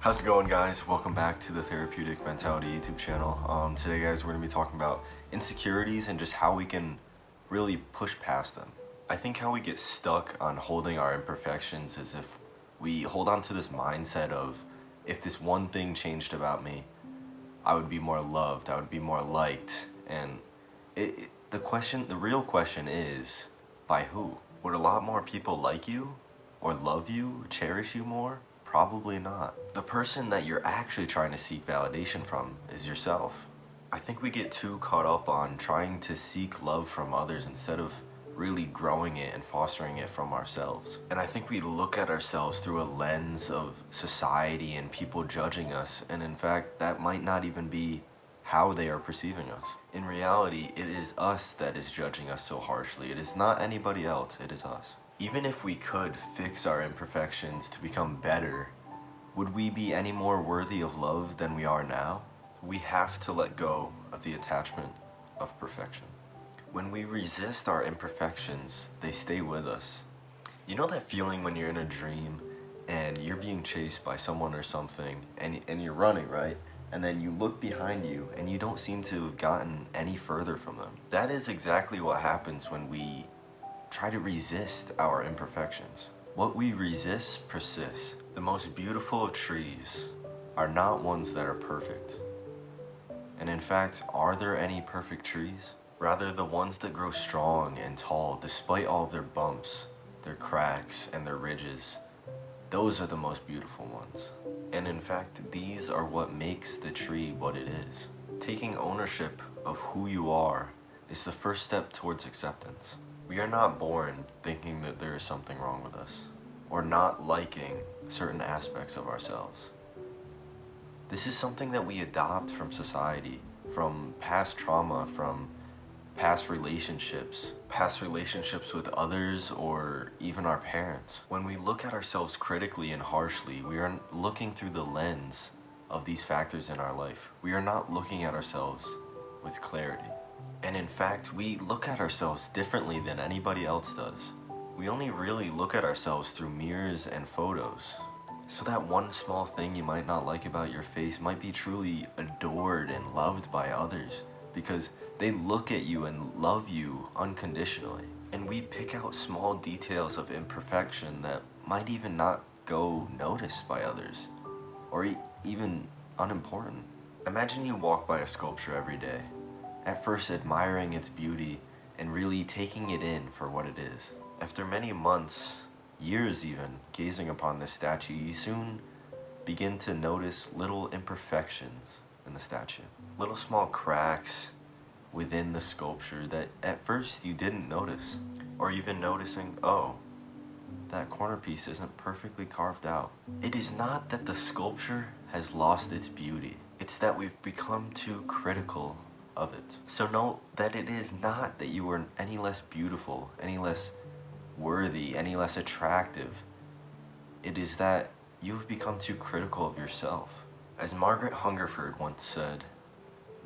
How's it going, guys? Welcome back to the Therapeutic Mentality YouTube channel. Today, guys, we're going to be talking about insecurities and just how we can really push past them. I think how we get stuck on holding our imperfections is if we hold on to this mindset of, if this one thing changed about me, I would be more loved, I would be more liked. And the real question is, by who? Would a lot more people like you or love you, cherish you more? Probably not. The person that you're actually trying to seek validation from is yourself. I think we get too caught up on trying to seek love from others instead of really growing it and fostering it from ourselves. And I think we look at ourselves through a lens of society and people judging us, and in fact, that might not even be how they are perceiving us. In reality, it is us that is judging us so harshly. It is not anybody else, it is us. Even if we could fix our imperfections to become better, would we be any more worthy of love than we are now? We have to let go of the attachment of perfection. When we resist our imperfections, they stay with us. You know that feeling when you're in a dream and you're being chased by someone or something and you're running, right? And then you look behind you and you don't seem to have gotten any further from them. That is exactly what happens when we try to resist our imperfections. What we resist persists. The most beautiful of trees are not ones that are perfect. And in fact, are there any perfect trees? Rather, the ones that grow strong and tall despite all of their bumps, their cracks, and their ridges, those are the most beautiful ones. And in fact, these are what makes the tree what it is. Taking ownership of who you are is the first step towards acceptance. We are not born thinking that there is something wrong with us, or not liking certain aspects of ourselves. This is something that we adopt from society, from past trauma, from past relationships with others, or even our parents. When we look at ourselves critically and harshly, we are looking through the lens of these factors in our life. We are not looking at ourselves with clarity. And in fact, we look at ourselves differently than anybody else does. We only really look at ourselves through mirrors and photos. So that one small thing you might not like about your face might be truly adored and loved by others, because they look at you and love you unconditionally. And we pick out small details of imperfection that might even not go noticed by others, or even unimportant. Imagine you walk by a sculpture every day, at first admiring its beauty and really taking it in for what it is. After many months, years even, gazing upon this statue, you soon begin to notice little imperfections in the statue. Little small cracks within the sculpture that at first you didn't notice. Or even noticing, oh, that corner piece isn't perfectly carved out. It is not that the sculpture has lost its beauty. It's that we've become too critical of it. So note that it is not that you are any less beautiful, any less worthy, any less attractive. It is that you've become too critical of yourself. As Margaret Hungerford once said,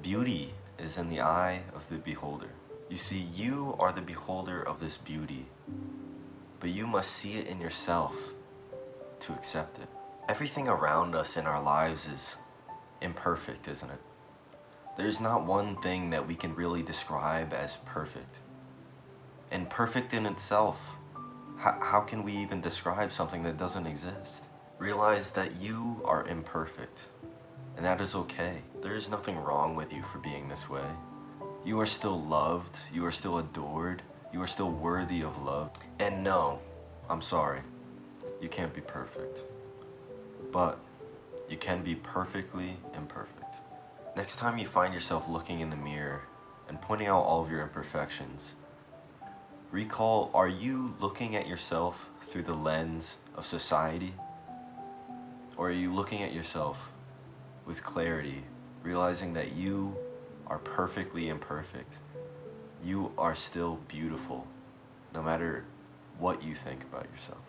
beauty is in the eye of the beholder. You see, you are the beholder of this beauty, but you must see it in yourself to accept it. Everything around us in our lives is imperfect, isn't it? There's not one thing that we can really describe as perfect. And perfect in itself, how can we even describe something that doesn't exist? Realize that you are imperfect, and that is okay. There is nothing wrong with you for being this way. You are still loved, you are still adored, you are still worthy of love. And no, I'm sorry, you can't be perfect. But you can be perfectly imperfect. Next time you find yourself looking in the mirror and pointing out all of your imperfections, recall, are you looking at yourself through the lens of society? Or are you looking at yourself with clarity, realizing that you are perfectly imperfect? You are still beautiful, no matter what you think about yourself.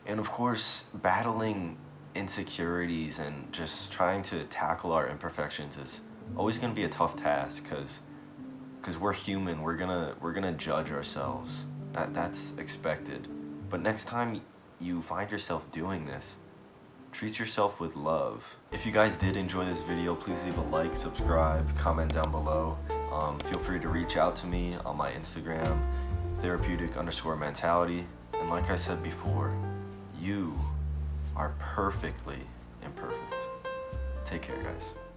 And of course, battling insecurities and just trying to tackle our imperfections is always going to be a tough task, because we're human. We're gonna judge ourselves. That's expected. But next time you find yourself doing this, treat yourself with love. If you guys did enjoy this video, please leave a like, subscribe, comment down below. Feel free to reach out to me on my Instagram, therapeutic_mentality. And like I said before, you are perfectly imperfect. Take care, guys.